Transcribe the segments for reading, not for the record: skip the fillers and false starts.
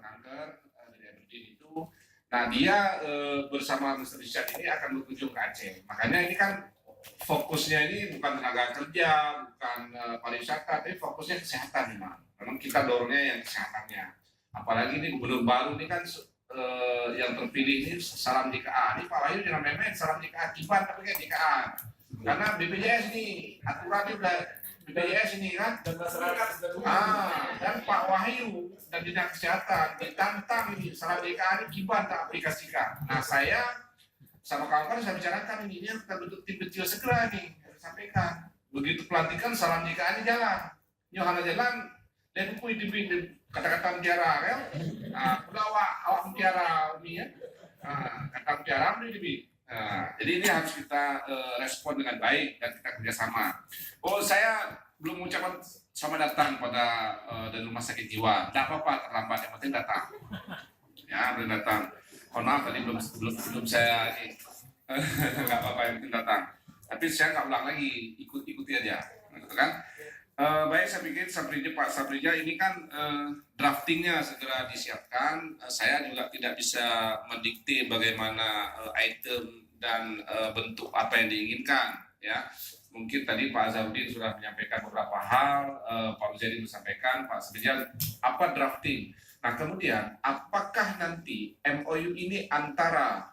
kanker dari Aberdeen itu. Nah dia bersama Mr. Richard ini akan berkunjung ke Aceh. Makanya ini kan fokusnya ini bukan tenaga kerja, bukan pariwisata, tapi fokusnya kesehatan memang. Memang kita dorongnya yang kesehatannya. Apalagi ini gubernur baru ini kan yang terpilih ini salam DKA. Ini Pak Wahyu jangan main-main salam DKA, kiban tapi kan DKA. Karena BPJS ini aturannya udah BPJS ini kan. Dan Pak Wahyu dan Dinas Kesehatan ditantang ini salam DKA ini kiban tak aplikasikan. Nah saya sama kawan-kawan saya bicarakan ini kita bentuk tim kecil segera nih, sampaikan. Begitu pelantikan salam DKA ini jalan. Yohana jalan dan buku itu kata-kata mutiara kan. Udah awak mutiara ini ya. Kata mutiara ini. Jadi ini harus kita respon dengan baik dan kita kerjasama. Oh saya belum mengucapkan selamat datang pada dari rumah sakit jiwa. Tidak apa-apa terlambat, yang penting datang. Ya belum datang. Mohon maaf tadi belum saya nggak apa-apa yang penting datang. Tapi saya nggak ulang lagi, ikuti aja, gitu kan? Baik, saya pikir Pak Saprija ini kan draftingnya segera disiapkan. Saya juga tidak bisa mendikte bagaimana item dan bentuk apa yang diinginkan. Ya, mungkin tadi Pak Azharuddin sudah menyampaikan beberapa hal, Pak Muzadi menyampaikan, Pak Saprija apa drafting. Nah kemudian apakah nanti MOU ini antara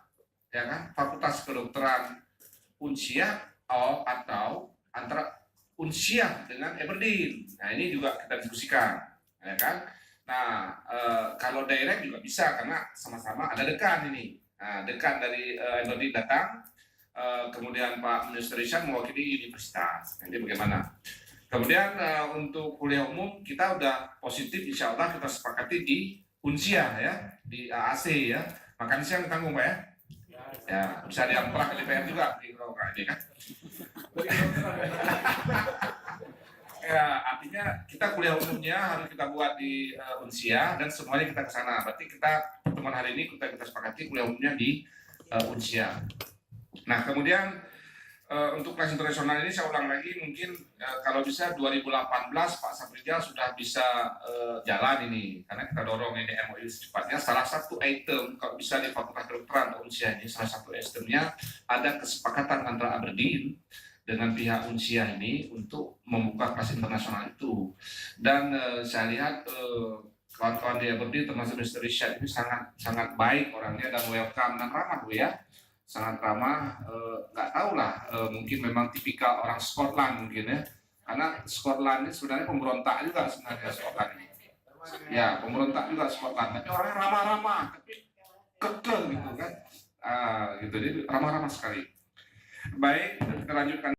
ya kan Fakultas Kedokteran Unsia atau antara Unsia dengan Aberdeen. Nah ini juga kita diskusikan, ya kan. Nah kalau direct juga bisa karena sama-sama ada dekan ini. Nah, dekan dari Aberdeen datang, kemudian Pak Minister Richard mewakili universitas. Nanti bagaimana? Kemudian untuk kuliah umum kita udah positif, insya Allah kita sepakati di Unsia ya, di AAC ya. Makan siang tanggung Pak ya. Ya bisa diamprak ke DPR juga di program ini kan. Ya, artinya kita kuliah umumnya harus kita buat di Unsia dan semuanya kita ke sana. Berarti kita pertemuan hari ini kita sepakati kuliah umumnya di Unsia. Nah, kemudian untuk kelas internasional ini saya ulang lagi mungkin kalau bisa 2018 Pak Saprija sudah bisa jalan ini karena kita dorong ini MOU secepatnya. Salah satu item kalau bisa di Fakultas Kedokteran atau Unsia ini salah satu itemnya ada kesepakatan antara Aberdeen dengan pihak Unsia ini untuk membuka kelas internasional itu. Dan saya lihat kawan-kawan di Aberdeen termasuk Mr. Richard ini sangat baik orangnya dan welcome dan ramah Bu ya. Sangat ramah, nggak tahu lah, mungkin memang tipikal orang Scotland mungkin ya, karena Scotland ini sebenarnya pemberontak juga sebenarnya Scotland ini, ya pemberontak juga Scotland, tapi orangnya ramah-ramah, tapi kekeh gitu kan, gitu jadi ramah-ramah sekali. Baik, kita lanjutkan.